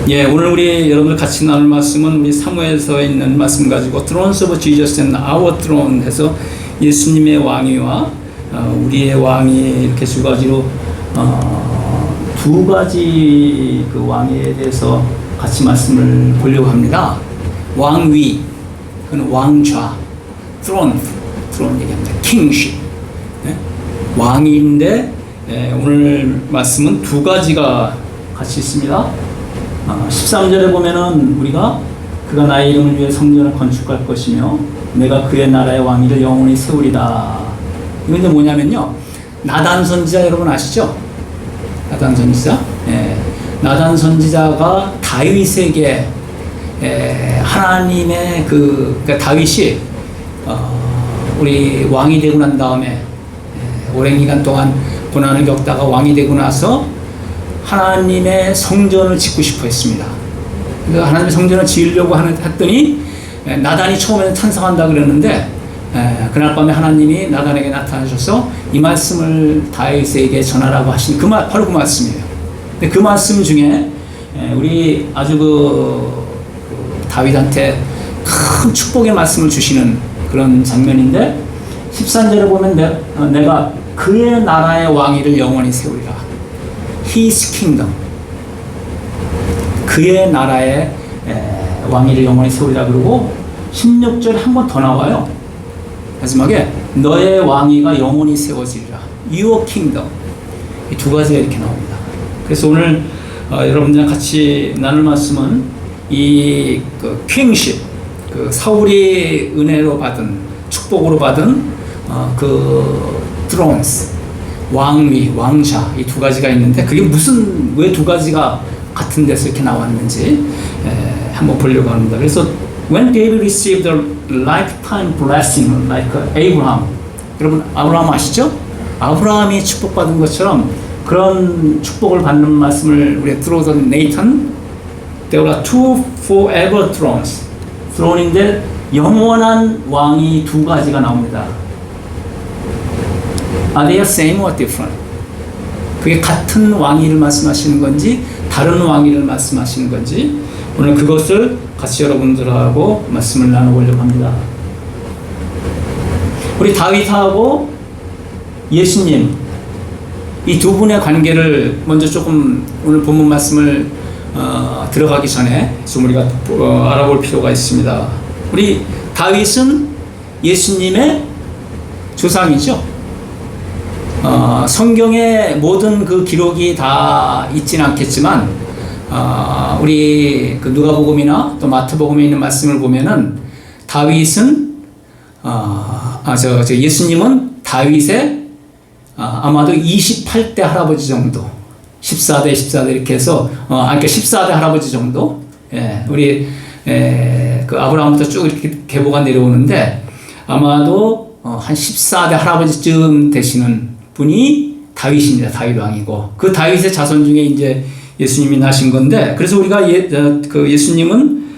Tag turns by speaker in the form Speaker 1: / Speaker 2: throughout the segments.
Speaker 1: 예, 오늘 우리 여러분들 같이 나눌 말씀은 우리 사무엘서에 있는 말씀 가지고 Thrones of Jesus and Our Throne 해서 예수님의 왕위와 우리의 왕위 이렇게 두 가지로 두 가지 그 왕위에 대해서 같이 말씀을 보려고 합니다. 왕위, 그건 왕좌, throne 얘기합니다. kingship, 네? 왕위인데 오늘 말씀은 두 가지가 같이 있습니다. 13절에 보면은 우리가 그가 나의 이름을 위해 성전을 건축할 것이며 내가 그의 나라의 왕위를 영원히 세우리다. 이건 이제 뭐냐면요, 나단 선지자 여러분 아시죠? 나단 선지자. 나단 선지자가 다윗에게 하나님의 그러니까 다윗이 우리 왕이 되고 난 다음에 오랜 기간 동안 고난을 겪다가 왕이 되고 나서 하나님의 성전을 짓고 싶어 했습니다. 그래서 하나님의 성전을 지으려고 했더니 나단이 처음에는 찬성한다 그랬는데 그날 밤에 하나님이 나단에게 나타나셔서 이 말씀을 다윗에게 전하라고 하신 바로 그 말씀이에요. 근데 그 말씀 중에 우리 아주 다윗한테 큰 축복의 말씀을 주시는 그런 장면인데 13절에 보면 내가 그의 나라의 왕위를 영원히 세우리라. His kingdom. 그의 나라의 왕위를 영원히 세우리라. 그러고 16절에 한 번 더 나와요. 마지막에 너의 왕위가 영원히 세워지리라. Your kingdom. 이 두 가지가 이렇게 나옵니다. 그래서 오늘 여러분들이랑 같이 나눌 말씀은 이 kingship, 그 사울이 은혜로 받은 축복으로 받은 thrones, 왕위, 왕좌, 이 두 가지가 있는데 그게 왜 두 가지가 같은 데서 이렇게 나왔는지 한번 보려고 합니다. 그래서 when David received a lifetime blessing like Abraham, 여러분 아브라함 아시죠? 아브라함이 축복받은 것처럼 그런 축복을 받는 말씀을 우리가 들어오던 Nathan, there are two forever thrones. throne인데 영원한 왕이 두 가지가 나옵니다. Are they same or different? 그게 같은 왕위를 말씀하시는 건지 다른 왕위를 말씀하시는 건지 오늘 그것을 같이 여러분들하고 말씀을 나눠보려고 합니다. 우리 다윗하고 예수님 이 두 분의 관계를 먼저 조금 오늘 본문 말씀을 들어가기 전에 좀 우리가 알아볼 필요가 있습니다. 우리 다윗은 예수님의 조상이죠. 성경의 모든 그 기록이 다 있지는 않겠지만 우리 그 누가복음이나 또 마태복음에 있는 말씀을 보면은 다윗은 예수님은 다윗의 아마도 28대 할아버지 정도, 14대 이렇게 해서 그러니까 14대 할아버지 정도. 우리 그 아브라함부터 쭉 이렇게 계보가 내려오는데 아마도 한 14대 할아버지쯤 되시는 분이 다윗입니다. 다윗 왕이고 그 다윗의 자손 중에 이제 예수님이 나신 건데 그래서 우리가 그 예수님은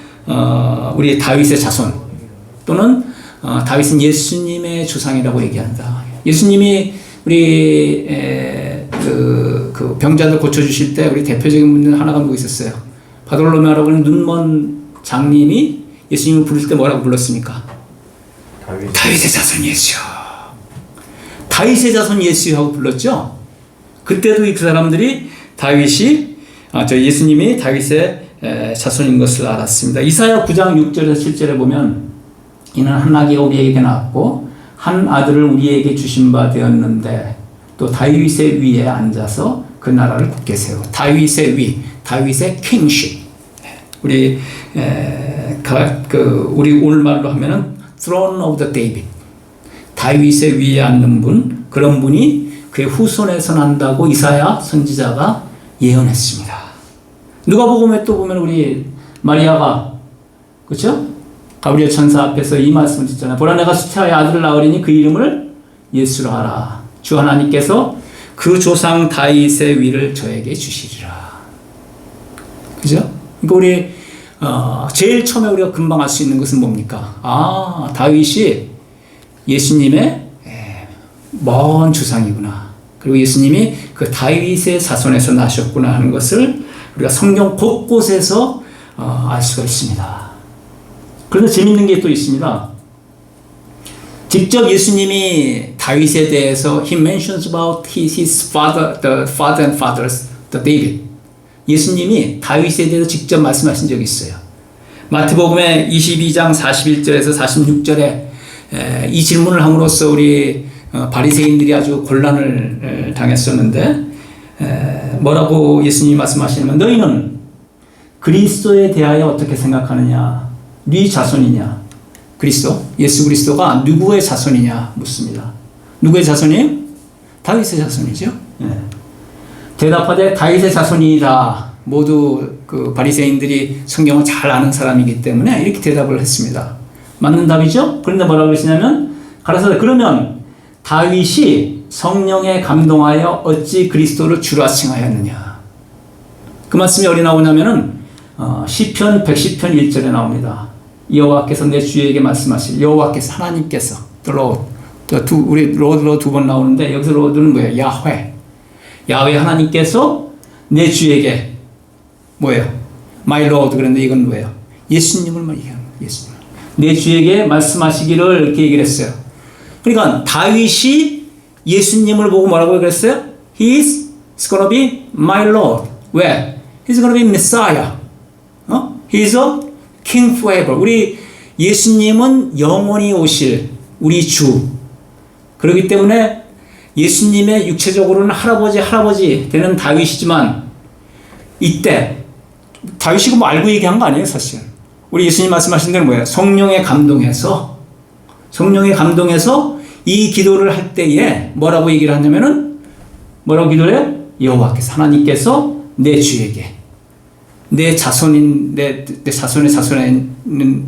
Speaker 1: 우리 다윗의 자손 또는 다윗은 예수님의 조상이라고 얘기한다. 예수님이 우리 그 병자들 고쳐주실 때 우리 대표적인 분들 하나가 누구 있었어요? 바돌로메오라고 하는 눈먼 장님이 예수님을 부를 때 뭐라고 불렀습니까? 다윗의 자손 예수. 다윗의 자손 예수하고 불렀죠. 그때도 그 사람들이 예수님이 다윗의 자손인 것을 알았습니다. 이사야 9장 6절에서 7절에 보면 이는 한 아기가 우리에게 낳았고 한 아들을 우리에게 주신 바 되었는데 또 다윗의 위에 앉아서 그 나라를 굳게 세워. 다윗의 위, 다윗의 킹십. 우리 오늘 말로 하면은 throne of the David. 다윗의 위에 앉는 분, 그런 분이 그의 후손에서 난다고 이사야 선지자가 예언했습니다. 누가복음에 또 보면 우리 마리아가 그렇죠? 가브리엘 천사 앞에서 이 말씀을 듣잖아요. 보라 내가 수태하여 아들을 낳으리니 그 이름을 예수로 하라. 주 하나님께서 그 조상 다윗의 위를 저에게 주시리라. 그죠? 그러니까 우리 제일 처음에 우리가 금방 알 수 있는 것은 뭡니까? 다윗이 예수님의 먼 조상이구나. 그리고 예수님이 그 다윗의 자손에서 나셨구나 하는 것을 우리가 성경 곳곳에서 알 수가 있습니다. 그런데 재밌는 게 또 있습니다. 직접 예수님이 다윗에 대해서 he mentions about his father, the father and fathers, the David. 예수님이 다윗에 대해서 직접 말씀하신 적이 있어요. 마태복음의 22장 41절에서 46절에 이 질문을 함으로써 우리 바리새인들이 아주 곤란을 당했었는데 뭐라고 예수님이 말씀하시냐면 너희는 그리스도에 대하여 어떻게 생각하느냐? 네 자손이냐? 그리스도, 예수 그리스도가 누구의 자손이냐 묻습니다. 누구의 자손이에요? 다윗의 자손이죠. 대답하되 다윗의 자손이다. 모두 그 바리새인들이 성경을 잘 아는 사람이기 때문에 이렇게 대답을 했습니다. 맞는 답이죠? 그런데 뭐라고 그러시냐면 가라사대 그러면 다윗이 성령에 감동하여 어찌 그리스도를 주라 칭하였느냐. 그 말씀이 어디 나오냐면은 시편 110편 1절에 나옵니다. 여호와께서 내 주에게 말씀하실 여호와께서 하나님께서 우리 로드로 두 번 나오는데 여기서 로드는 뭐예요? 야훼 하나님께서 내 주에게 뭐예요? My Lord 그런데 이건 뭐예요? 예수님을 얘기하는 거예요. 예수님. 내 주에게 말씀하시기를 이렇게 얘기를 했어요. 그러니까 다윗이 예수님을 보고 뭐라고 그랬어요? He's gonna be my Lord. 왜? He's gonna be Messiah. He's a King forever. 우리 예수님은 영원히 오실 우리 주. 그렇기 때문에 예수님의 육체적으로는 할아버지 되는 다윗이지만 이때 다윗이 뭐 알고 얘기한 거 아니에요, 사실. 우리 예수님 말씀하신 대로 뭐예요? 성령에 감동해서 이 기도를 할 때에 뭐라고 얘기를 하냐면은 뭐라고 기도를 해요? 여호와께서 하나님께서 내 주에게 내 자손인 내 자손의 자손에 있는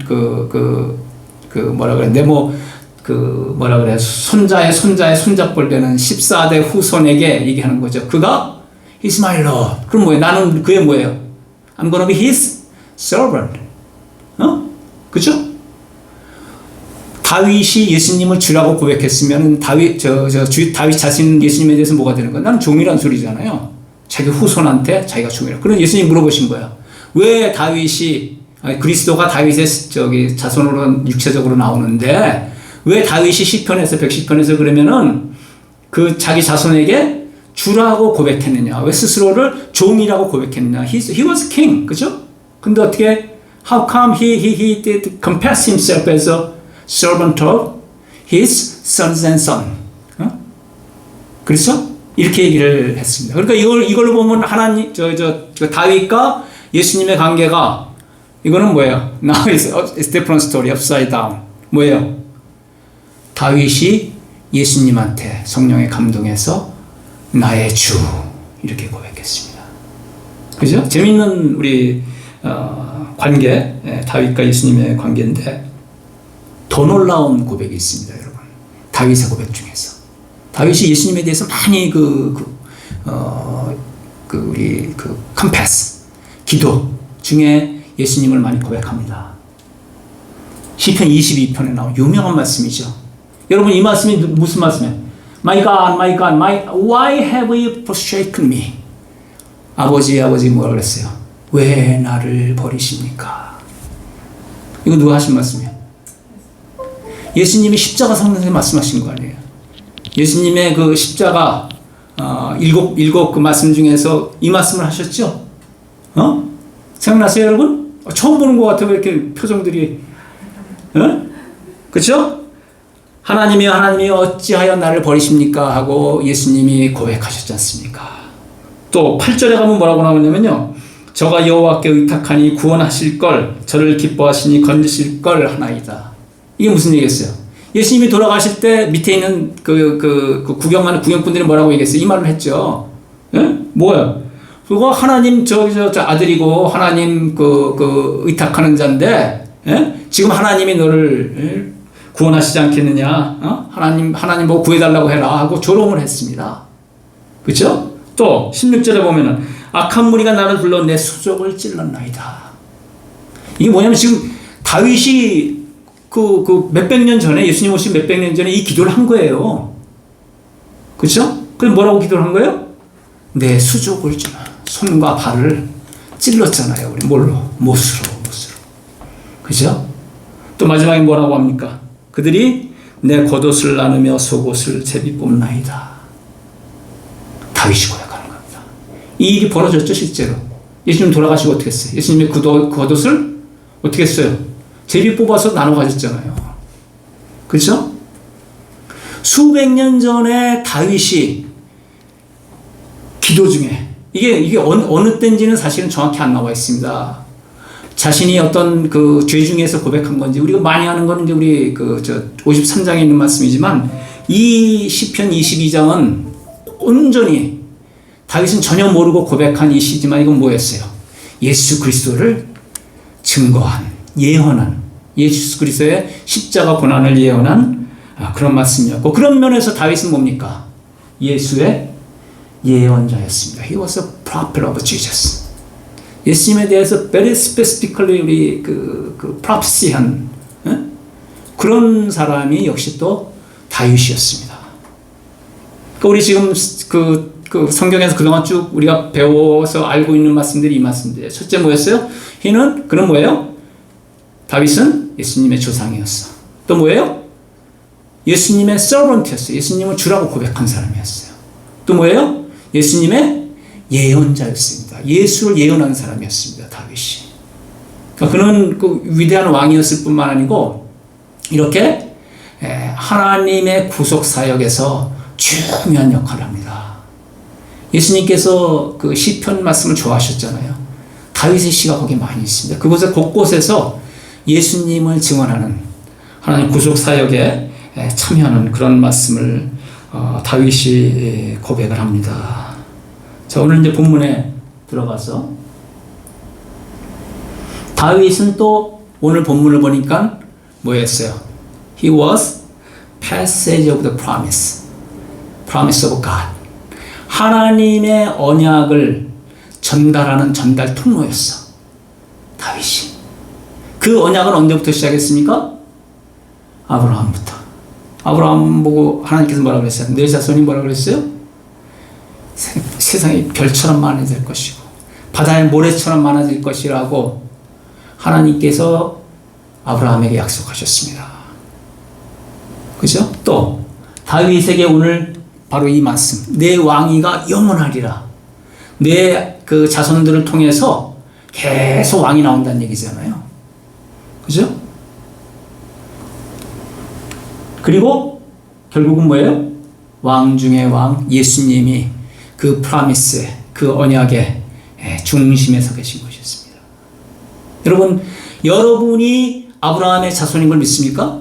Speaker 1: 뭐라 그래 뭐라 그래 손자의 손자뻘 되는 14대 후손에게 얘기하는 거죠. 그가 He's my Lord. 그럼 뭐예요? 나는 그의 뭐예요? I'm gonna be His servant. 그죠? 다윗이 예수님을 주라고 고백했으면 다윗 자신 예수님에 대해서 뭐가 되는 거야? 나는 종이란 소리잖아요. 자기 후손한테 자기가 종이라. 그럼 예수님 물어보신 거야. 왜 그리스도가 다윗의 자손으로 육체적으로 나오는데 왜 다윗이 시편에서 110편에서 그러면은 그 자기 자손에게 주라고 고백했느냐? 왜 스스로를 종이라고 고백했느냐? He was king, 그죠? 근데 어떻게 how come he did confess himself as a servant of his sons and son? 그렇죠? 이렇게 얘기를 했습니다. 그러니까 이걸로 보면 하나님 다윗과 예수님의 관계가 이거는 뭐예요? Now it's different story, upside down. 뭐예요? 다윗이 예수님한테 성령에 감동해서 나의 주 이렇게 고백했습니다. 그죠? 재밌는 우리 관계, 다윗과 예수님의 관계인데 더 놀라운 고백이 있습니다, 여러분. 다윗의 고백 중에서 다윗이 예수님에 대해서 많이 confess 기도 중에 예수님을 많이 고백합니다. 시편 22편에 나온 유명한 말씀이죠. 여러분 이 말씀이 무슨 말씀이에요? My God, my God, why have you forsaken me? 아버지 뭐라 그랬어요? 왜 나를 버리십니까? 이거 누가 하신 말씀이에요? 예수님이 십자가 상에서 말씀하신 거 아니에요? 예수님의 그 십자가 일곱 그 말씀 중에서 이 말씀을 하셨죠? 생각나세요, 여러분? 처음 보는 것 같아요. 이렇게 표정들이, 그렇죠? 하나님이 어찌하여 나를 버리십니까? 하고 예수님이 고백하셨지 않습니까? 또 8절에 가면 뭐라고 나오냐면요. 저가 여호와께 의탁하니 구원하실 걸 저를 기뻐하시니 건지실 걸 하나이다. 이게 무슨 얘기겠어요? 예수님이 돌아가실 때 밑에 있는 그 구경하는 구경꾼들이 뭐라고 얘기했어요? 이 말을 했죠. 뭐야? 그거 하나님 저 아들이고 하나님 의탁하는 자인데 지금 하나님이 너를 구원하시지 않겠느냐? 하나님 뭐 구해달라고 해라 하고 조롱을 했습니다. 그렇죠? 또 16절에 보면은 악한 무리가 나를 불러 내 수족을 찔렀나이다. 이게 뭐냐면 지금 다윗이 몇백 년 전에 예수님 오신 몇백 년 전에 이 기도를 한 거예요. 그렇죠? 그럼 뭐라고 기도를 한 거예요? 내 수족을 찔러 손과 발을 찔렀잖아요. 우리 뭘로? 못으로. 그죠? 또 마지막에 뭐라고 합니까? 그들이 내 겉옷을 나누며 속옷을 제비 뽑나이다. 다윗이 고백하는 겁니다. 이 일이 벌어졌죠, 실제로. 예수님 돌아가시고 어떻게 했어요? 예수님의 겉옷을 어떻게 했어요? 제비 뽑아서 나눠 가졌잖아요. 그렇죠? 수백 년 전에 다윗이 기도 중에 이게 어느 때인지는 사실은 정확히 안 나와 있습니다. 자신이 어떤 그 죄 중에서 고백한 건지, 우리가 많이 하는 거는 이제 우리 53장에 있는 말씀이지만, 이 시편 22장은 온전히 다윗은 전혀 모르고 고백한 이 시지만 이건 뭐였어요? 예수 그리스도를 증거한, 예언한, 예수 그리스도의 십자가 고난을 예언한 그런 말씀이었고, 그런 면에서 다윗은 뭡니까? 예수의 예언자였습니다. He was a prophet of Jesus. 예수님에 대해서 very specifically 우리 prophecy한 그런 사람이 역시 또 다윗이었습니다. 그러니까 우리 지금 그 성경에서 그동안 쭉 우리가 배워서 알고 있는 말씀들이 이 말씀들이에요. 첫째 뭐였어요? 그는 뭐예요? 다윗은 예수님의 조상이었어. 또 뭐예요? 예수님의 servant였어요. 예수님을 주라고 고백한 사람이었어요. 또 뭐예요? 예수님의 예언자였습니다. 예수를 예언한 사람이었습니다. 다윗이. 그러니까 그는 그 위대한 왕이었을 뿐만 아니고 이렇게 하나님의 구속 사역에서 중요한 역할을 합니다. 예수님께서 그 시편 말씀을 좋아하셨잖아요. 다윗의 시가 거기 많이 있습니다. 그곳에 곳곳에서 예수님을 증언하는 하나님 구속 사역에 참여하는 그런 말씀을 다윗이 고백을 합니다. 자, 오늘 이제 본문에 들어가서 다윗은 또 오늘 본문을 보니까 뭐였어요? He was passage of the promise of God. 하나님의 언약을 전달하는 전달 통로였어. 다윗이. 그 언약은 언제부터 시작했습니까? 아브라함부터. 아브라함 보고 하나님께서 뭐라고 그랬어요? 내 자손이 뭐라고 그랬어요? 세상이 별처럼 많아질 것이고 바다의 모래처럼 많아질 것이라고 하나님께서 아브라함에게 약속하셨습니다. 그죠? 또 다윗에게 오늘 바로 이 말씀, 내 왕위가 영원하리라. 내 그 자손들을 통해서 계속 왕이 나온다는 얘기잖아요. 그죠? 그리고 결국은 뭐예요? 왕 중의 왕 예수님이 그 프라미스의 그 언약의 중심에 서 계신 것이었습니다. 여러분, 여러분이 아브라함의 자손인 걸 믿습니까?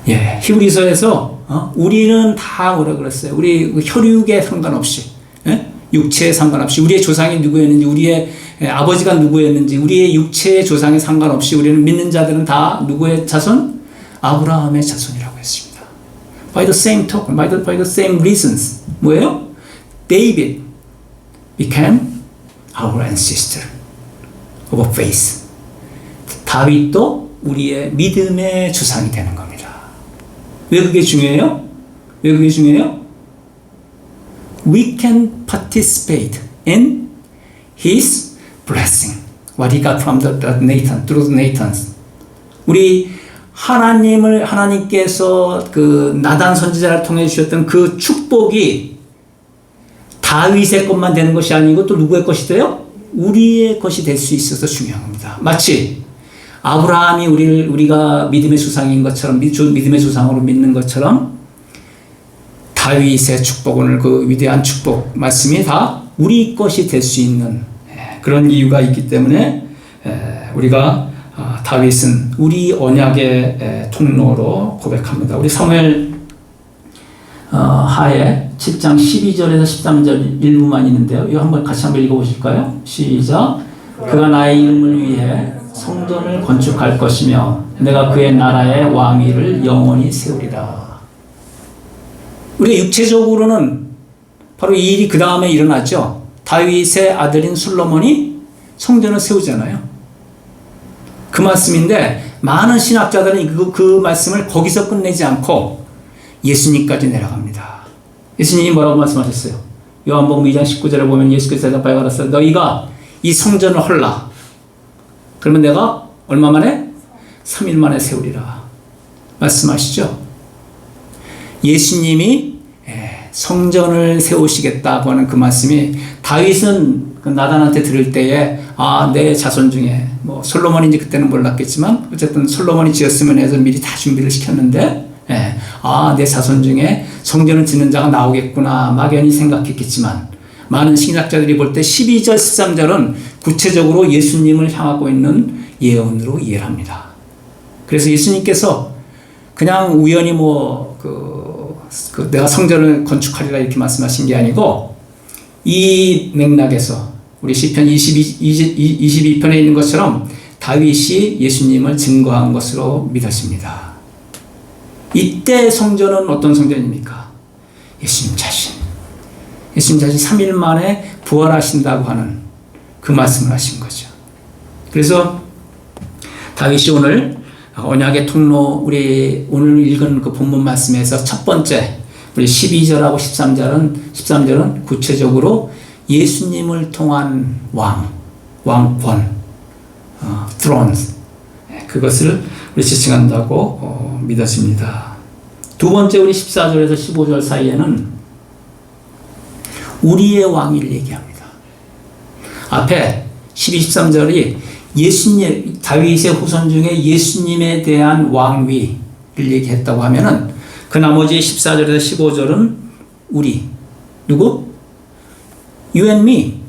Speaker 1: 예, 히브리서에서 우리는 다 뭐라 그랬어요? 우리 혈육에 상관없이, 육체에 상관없이, 우리의 조상이 누구였는지, 우리의 아버지가 누구였는지, 우리의 육체의 조상에 상관없이 우리는 믿는 자들은 다 누구의 자손? 아브라함의 자손이라고 했습니다. By the same token, by the same reasons. 뭐예요? David became our ancestor of faith. 다윗도 우리의 믿음의 조상이 되는 겁니다. 왜 그게 중요해요? 왜 그게 중요해요? We can participate in his blessing. What he got from the Nathan, through the Nathans. 우리 하나님께서 그 나단 선지자를 통해 주셨던 그 축복이 다윗의 것만 되는 것이 아니고 또 누구의 것이 돼요? 우리의 것이 될 수 있어서 중요한 겁니다. 마치 아브라함이 우리가 믿음의 조상인 것처럼, 믿음의 조상으로 믿는 것처럼 다윗의 축복, 오늘 그 위대한 축복 말씀이 다 우리 것이 될 수 있는 그런 이유가 있기 때문에 우리가 다윗은 우리 언약의 통로로 고백합니다. 우리 사무엘 하에 7장 12절에서 13절 일부만 있는데요. 이거 같이 한번 읽어보실까요? 시작. 그가 나의 이름을 위해 성전을 건축할 것이며 내가 그의 나라의 왕위를 영원히 세우리라. 우리가 육체적으로는 바로 이 일이 그 다음에 일어났죠. 다윗의 아들인 솔로몬이 성전을 세우잖아요. 그 말씀인데 많은 신학자들은 그 말씀을 거기서 끝내지 않고 예수님까지 내려갑니다. 예수님이 뭐라고 말씀하셨어요? 요한복음 2장 19절에 보면 예수께서 대답하여 가라사대 너희가 이 성전을 헐라. 그러면 내가 얼마 만에? 3일 만에 세우리라. 말씀하시죠. 예수님이 성전을 세우시겠다고 하는 그 말씀이 다윗은 그 나단한테 들을 때에 내 자손 중에 뭐 솔로몬인지 그때는 몰랐겠지만 어쨌든 솔로몬이 지었으면 해서 미리 다 준비를 시켰는데 내 자손 중에 성전을 짓는 자가 나오겠구나 막연히 생각했겠지만 많은 신학자들이 볼 때 12절 13절은 구체적으로 예수님을 향하고 있는 예언으로 이해를 합니다. 그래서 예수님께서 그냥 우연히 내가 성전을 건축하리라 이렇게 말씀하신 게 아니고 이 맥락에서 우리 시편 22편에 있는 것처럼 다윗이 예수님을 증거한 것으로 믿어집니다. 이때 성전은 어떤 성전입니까? 예수님 자신 3일 만에 부활하신다고 하는 그 말씀을 하신 거죠. 그래서 다윗이 오늘 언약의 통로 우리 오늘 읽은 그 본문 말씀에서 첫 번째 우리 12절하고 13절은 구체적으로 예수님을 통한 왕권, thrones 그것을 우리 지칭한다고 믿어집니다. 두 번째 우리 14절에서 15절 사이에는 우리의 왕을 얘기합니다. 앞에 12, 13절이 예수님, 다윗의 후손 중에 예수님에 대한 왕위를 얘기했다고 하면은 그 나머지 14절에서 15절은 우리, 누구? You and me.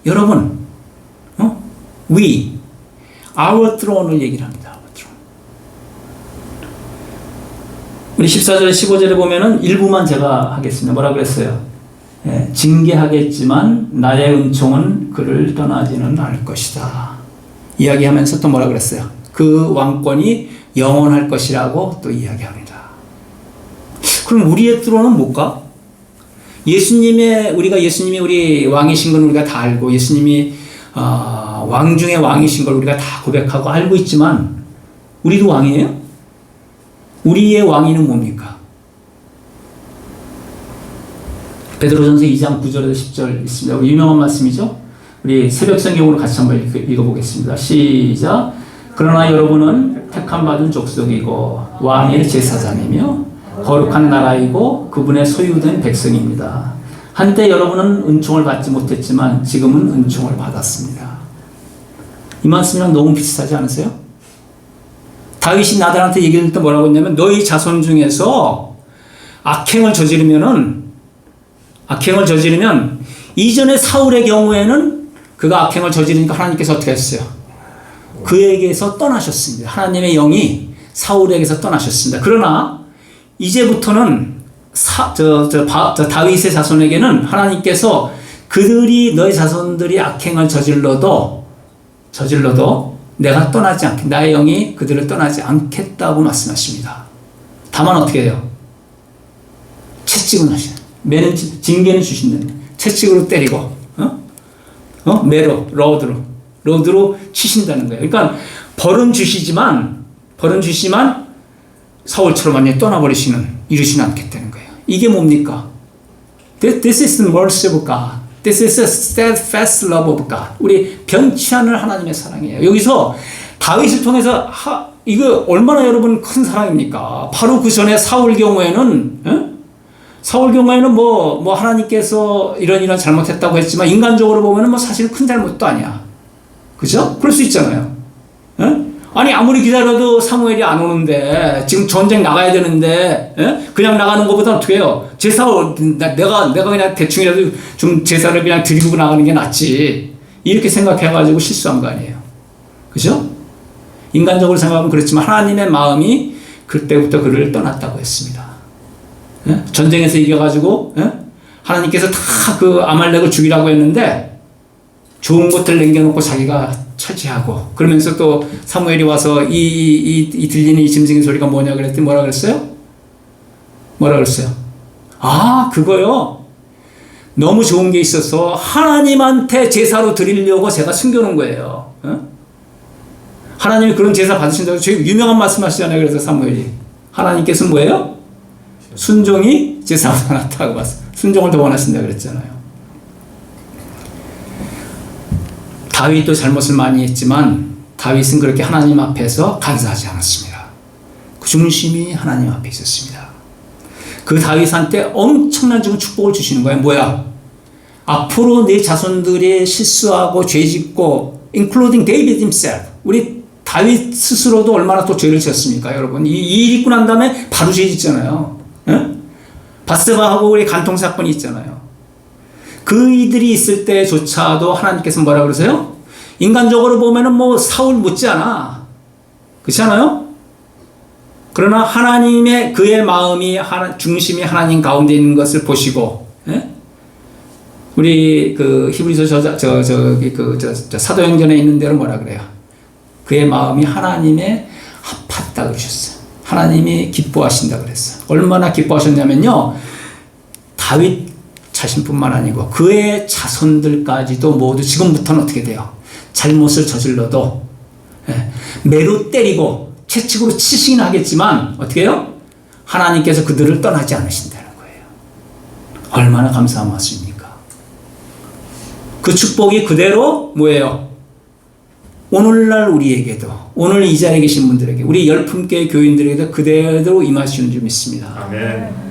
Speaker 1: 여러분, we, our throne을 얘기를 합니다. Our throne. 우리 14절, 15절에 보면은 일부만 제가 하겠습니다. 뭐라 그랬어요? 징계하겠지만 나의 은총은 그를 떠나지는 않을 것이다. 이야기하면서 또 뭐라 그랬어요? 그 왕권이 영원할 것이라고 또 이야기합니다. 그럼 우리의 트론은 뭘까? 우리가 예수님이 우리 왕이신 건 우리가 다 알고 예수님이 왕 중에 왕이신 걸 우리가 다 고백하고 알고 있지만 우리도 왕이에요? 우리의 왕위는 뭡니까? 베드로전서 2장 9절에서 10절 있습니다. 유명한 말씀이죠. 우리 새벽 성경으로 같이 한번 읽어보겠습니다. 시작. 그러나 여러분은 택함 받은 족속이고 왕의 제사장이며 거룩한 나라이고 그분의 소유된 백성입니다. 한때 여러분은 은총을 받지 못했지만 지금은 은총을 받았습니다. 이 말씀이랑 너무 비슷하지 않으세요? 다윗이 나단한테 얘기할 때 뭐라고 했냐면 너희 자손 중에서 악행을 저지르면 이전에 사울의 경우에는 그가 악행을 저지르니까 하나님께서 어떻게 했어요? 그에게서 떠나셨습니다. 하나님의 영이 사울에게서 떠나셨습니다. 그러나 이제부터는 다윗의 자손에게는 하나님께서 너희 자손들이 악행을 저질러도 내가 떠나지 않겠다. 나의 영이 그들을 떠나지 않겠다고 말씀하십니다. 다만 어떻게 해요? 채찍은 하시는. 매는 징계는 주신다는 채찍으로 때리고 매로 로드로 치신다는 거예요. 그러니까 벌은 주시지만 사울처럼 완전히 이루시는 않겠다는 거예요. 이게 뭡니까? This is the mercy of God. This is the steadfast love of God. 우리 변치 않을 하나님의 사랑이에요. 여기서 다윗을 통해서 이거 얼마나 여러분 큰 사랑입니까? 바로 그 전에 사울 경우에는 뭐 하나님께서 이런 잘못했다고 했지만 인간적으로 보면은 뭐 사실 큰 잘못도 아니야. 그죠? 그럴 수 있잖아요. 아니 아무리 기다려도 사무엘이 안 오는데 지금 전쟁 나가야 되는데 그냥 나가는 것보다 어떻게 해요? 내가 그냥 대충이라도 좀 제사를 그냥 드리고 나가는 게 낫지. 이렇게 생각해가지고 실수한 거 아니에요. 그죠? 인간적으로 생각하면 그렇지만 하나님의 마음이 그때부터 그를 떠났다고 했습니다. 전쟁에서 이겨가지고 하나님께서 다 그 아말렉을 죽이라고 했는데 좋은 것들 남겨놓고 자기가 차지하고 그러면서 또 사무엘이 와서 이 들리는 이 짐승의 소리가 뭐냐 그랬더니 뭐라 그랬어요? 그거요. 너무 좋은 게 있어서 하나님한테 제사로 드리려고 제가 숨겨놓은 거예요. 하나님이 그런 제사 받으신다고 저희 유명한 말씀 하시잖아요. 그래서 사무엘이 하나님께서 뭐예요? 순종이 제사보다 낫다고 봤어요. 순종을 더 원하신다고 그랬잖아요. 다윗도 잘못을 많이 했지만 다윗은 그렇게 하나님 앞에서 간사하지 않았습니다. 그 중심이 하나님 앞에 있었습니다. 그 다윗한테 엄청난 지금 축복을 주시는 거예요. 뭐야? 앞으로 내 자손들이 실수하고 죄짓고 including David himself, 우리 다윗 스스로도 얼마나 또 죄를 지었습니까, 여러분? 이 일 있고 난 다음에 바로 죄 짓잖아요. 예? 바세바하고 우리 간통 사건이 있잖아요. 그 이들이 있을 때조차도 하나님께서 뭐라 그러세요? 인간적으로 보면은 뭐 사울 못지않아. 그렇지 않아요? 그러나 하나님의 그의 마음이 중심이 하나님 가운데 있는 것을 보시고, 예? 우리 그 히브리서 사도행전에 있는 대로 뭐라 그래요? 그의 마음이 하나님의 합했다 그러셨어요. 하나님이 기뻐하신다 그랬어요. 얼마나 기뻐하셨냐면요, 다윗 자신뿐만 아니고 그의 자손들까지도 모두 지금부터는 어떻게 돼요? 잘못을 저질러도 매로 때리고 채찍으로 치시긴 하겠지만 어떻게 해요? 하나님께서 그들을 떠나지 않으신다는 거예요. 얼마나 감사한 말씀입니까? 그 축복이 그대로 뭐예요? 오늘날 우리에게도, 오늘 이 자리에 계신 분들에게, 우리 열품교회 교인들에게도 그대로 임하시는 줄 믿습니다.
Speaker 2: 아멘.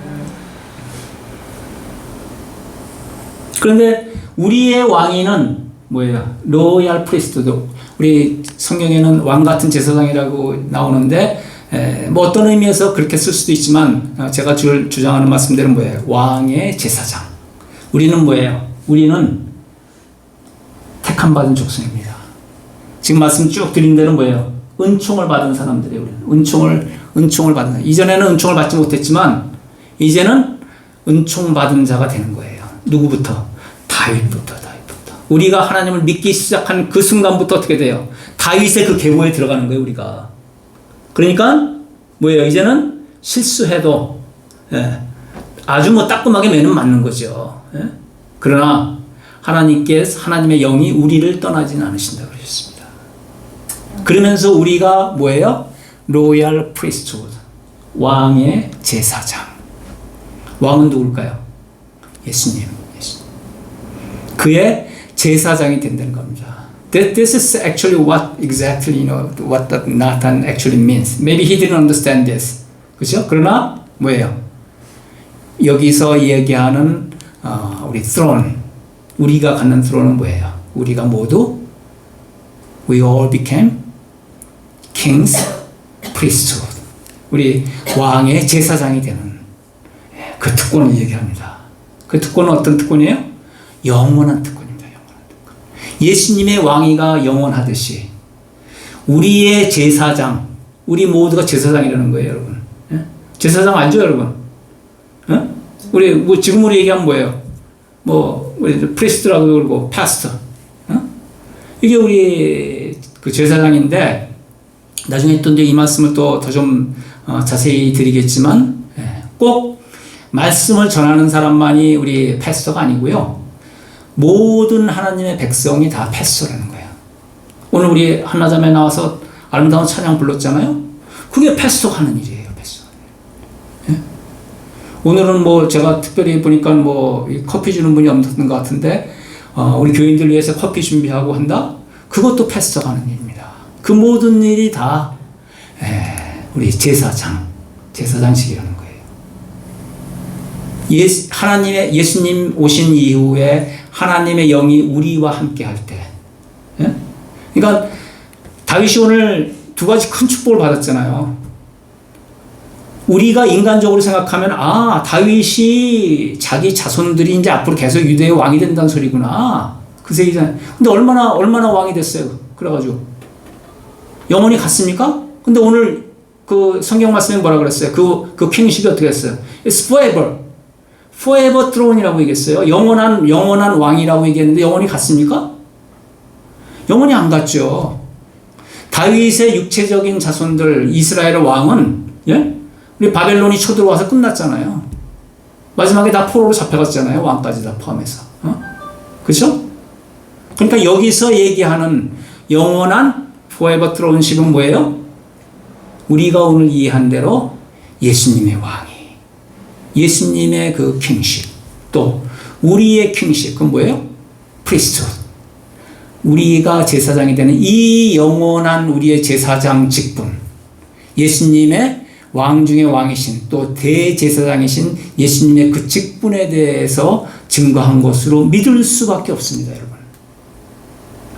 Speaker 1: 그런데 우리의 왕위는 뭐예요? 로얄 프리스트도, 우리 성경에는 왕 같은 제사장이라고 나오는데 뭐 어떤 의미에서 그렇게 쓸 수도 있지만 제가 주장하는 말씀대로 뭐예요? 왕의 제사장. 우리는 뭐예요? 우리는 택함 받은 족속입니다. 지금 말씀 쭉 드린 대로 뭐예요? 은총을 받은 사람들이에요. 우리는 은총을 받은 사람. 이전에는 은총을 받지 못했지만 이제는 은총 받은 자가 되는 거예요. 누구부터? 다윗부터. 우리가 하나님을 믿기 시작한 그 순간부터 어떻게 돼요? 다윗의 그 계보에 들어가는 거예요, 우리가. 그러니까 뭐예요? 이제는 실수해도 아주 뭐 따끔하게 매는 맞는 거죠. 그러나 하나님의 영이 우리를 떠나지는 않으신다 그러셨습니다. 그러면서 우리가 뭐예요? 로얄 프리스트후드, 왕의 제사장. 왕은 누굴까요? 예수님. 그의 제사장이 된다는 겁니다. This is actually what exactly, what Nathan actually means. Maybe he didn't understand this. 그렇죠? 그러나 뭐예요? 여기서 얘기하는 우리 throne, 우리가 갖는 throne은 뭐예요? 우리가 모두 we all became kings, priesthood. 우리 왕의 제사장이 되는 그 특권을 얘기합니다. 그 특권은 어떤 특권이에요? 영원한 특권입니다. 영원한 특권. 예수님의 왕위가 영원하듯이 우리의 제사장, 우리 모두가 제사장이라는 거예요, 여러분. 제사장 알죠, 여러분? 우리 뭐 지금으로 얘기하면 뭐예요? 뭐 우리 프리스트라고 그러고 파스터. 이게 우리 그 제사장인데 나중에 또 이제 이 말씀을 또 더 좀 자세히 드리겠지만 꼭 말씀을 전하는 사람만이 우리 패스터가 아니고요. 모든 하나님의 백성이 다 패스터라는 거예요. 오늘 우리 한나자매 나와서 아름다운 찬양 불렀잖아요. 그게 패스터가 하는 일이에요. 패스터. 오늘은 뭐 제가 특별히 보니까 뭐 커피 주는 분이 없는 것 같은데 우리 교인들 위해서 커피 준비하고 한다? 그것도 패스터가 하는 일입니다. 그 모든 일이 다 우리 제사장식이라는 거예요. 예수님 오신 이후에 하나님의 영이 우리와 함께 할 때, 그러니까 다윗이 오늘 두 가지 큰 축복을 받았잖아요. 우리가 인간적으로 생각하면 다윗이 자기 자손들이 이제 앞으로 계속 유대의 왕이 된다는 소리구나. 그 얘기잖아요. 근데 얼마나 왕이 됐어요. 그래가지고 영원히 갔습니까? 근데 오늘 그 성경 말씀에 뭐라 그랬어요? 그 킹십이 어떻게 했어요? It's forever throne이라고 얘기했어요. 영원한 왕이라고 얘기했는데 영원히 갔습니까? 영원히 안 갔죠. 다윗의 육체적인 자손들 이스라엘 왕은 우리 바벨론이 쳐들어와서 끝났잖아요. 마지막에 다 포로로 잡혀갔잖아요. 왕까지 다 포함해서. 그렇죠? 그러니까 여기서 얘기하는 영원한 forever throne식은 뭐예요? 우리가 오늘 이해한 대로 예수님의 왕이, 예수님의 그 킹십, 또 우리의 킹십, 그건 뭐예요? priesthood. 우리가 제사장이 되는 이 영원한 우리의 제사장 직분, 예수님의 왕 중의 왕이신 또 대제사장이신 예수님의 그 직분에 대해서 증거한 것으로 믿을 수밖에 없습니다, 여러분.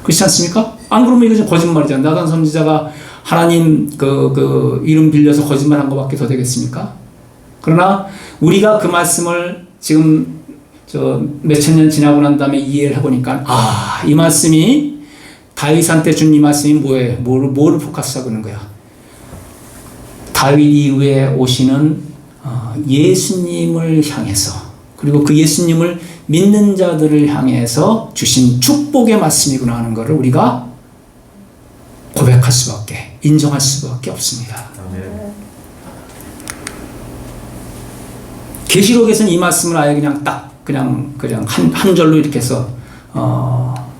Speaker 1: 그렇지 않습니까? 안 그러면 이거 좀 거짓말이잖아요. 나단 선지자가 하나님 그 이름 빌려서 거짓말한 것밖에 더 되겠습니까? 그러나 우리가 그 말씀을 지금 몇천 년 지나고 난 다음에 이해를 해보니까 이 말씀이 다윗한테 준 이 말씀이 뭐예요? 뭐를 포커스하고 있는 거야? 다윗 이후에 오시는 예수님을 향해서 그리고 그 예수님을 믿는 자들을 향해서 주신 축복의 말씀이구나 하는 것을 우리가 고백할 수밖에, 인정할 수밖에 없습니다. 계시록에서는 이 말씀을 아예 그냥 한 절로 이렇게 해서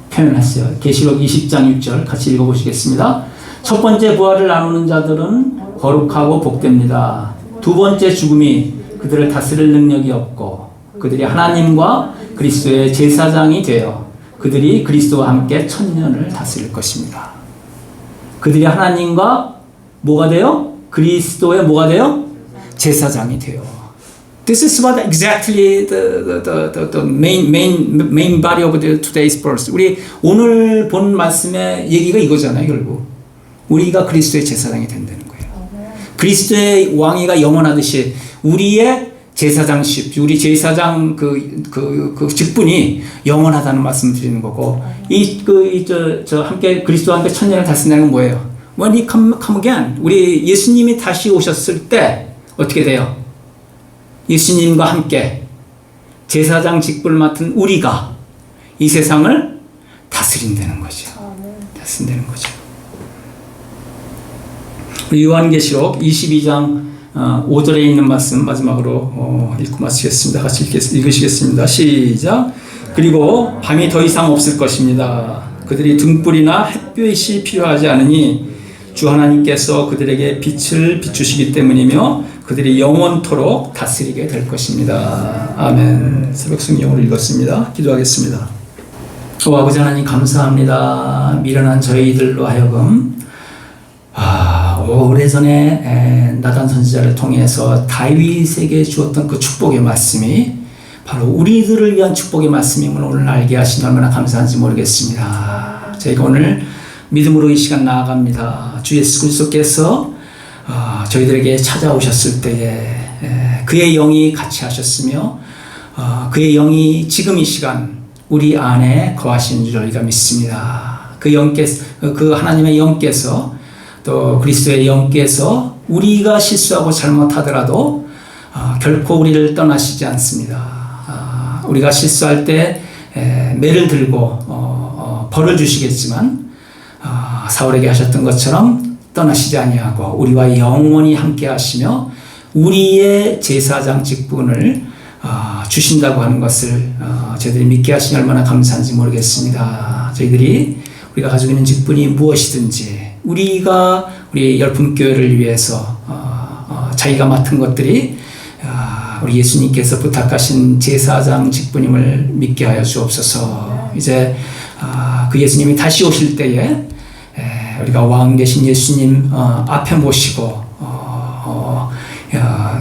Speaker 1: 표현했어요. 계시록 20장 6절 같이 읽어보시겠습니다. 첫 번째 부활을 나누는 자들은 거룩하고 복됩니다. 두 번째 죽음이 그들을 다스릴 능력이 없고 그들이 하나님과 그리스도의 제사장이 되어 그들이 그리스도와 함께 천년을 다스릴 것입니다. 그들이 하나님과 뭐가 돼요? 그리스도의 뭐가 돼요? 제사장이 돼요. This is what exactly the main body of today's verse. 우리 오늘 본 말씀의 얘기가 이거잖아요, 결국. 우리가 그리스도의 제사장이 된다는 거예요. 그리스도의 왕위가 영원하듯이 우리의 제사장십, 우리 제사장 그 직분이 영원하다는 말씀을 드리는 거고, 함께 그리스도와 함께 천년을 다스리는 건 뭐예요? When he come again, 우리 예수님이 다시 오셨을 때 어떻게 돼요? 예수님과 함께 제사장 직분을 맡은 우리가 이 세상을 다스린다는 거죠. 다스린다는 거죠. 요한계시록 22장 5절에 있는 말씀 마지막으로 읽고 마치겠습니다. 같이 읽으시겠습니다. 시작. 그리고 밤이 더 이상 없을 것입니다. 그들이 등불이나 햇볕이 필요하지 않으니 주 하나님께서 그들에게 빛을 비추시기 때문이며 그들이 영원토록 다스리게 될 것입니다. 아멘. 새벽 성경으로 읽었습니다. 기도하겠습니다. 아버지 하나님 감사합니다. 미련한 저희들로 하여금 오래전에 나단 선지자를 통해서 다윗에게 주었던 그 축복의 말씀이 바로 우리들을 위한 축복의 말씀임을 오늘 알게 하신 얼마나 감사한지 모르겠습니다. 저희가 오늘 믿음으로 이 시간 나아갑니다. 주 예수 그리스도께서 저희들에게 찾아오셨을 때에 그의 영이 같이 하셨으며 그의 영이 지금 이 시간 우리 안에 거하시는 줄 저희가 믿습니다. 그 하나님의 영께서 또 그리스도의 영께서 우리가 실수하고 잘못하더라도 결코 우리를 떠나시지 않습니다. 우리가 실수할 때 매를 들고 벌을 주시겠지만 사울에게 하셨던 것처럼 떠나시지 아니하고 우리와 영원히 함께 하시며 우리의 제사장 직분을 주신다고 하는 것을 저희들이 믿게 하시니 얼마나 감사한지 모르겠습니다. 우리가 가지고 있는 직분이 무엇이든지 우리 열품교회를 위해서 자기가 맡은 것들이 우리 예수님께서 부탁하신 제사장 직분임을 믿게 하여 주옵소서. 이제 그 예수님이 다시 오실 때에 우리가 왕 되신 예수님 앞에 모시고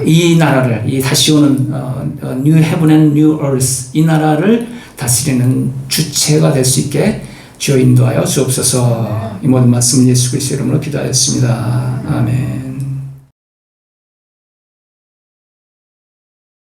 Speaker 1: 이 나라를 이 다시 오는 New Heaven and New Earth 이 나라를 다스리는 주체가 될 수 있게 주여 인도하여 주옵소서. 이 모든 말씀 예수 그리스도 이름으로 기도하였습니다. 아멘.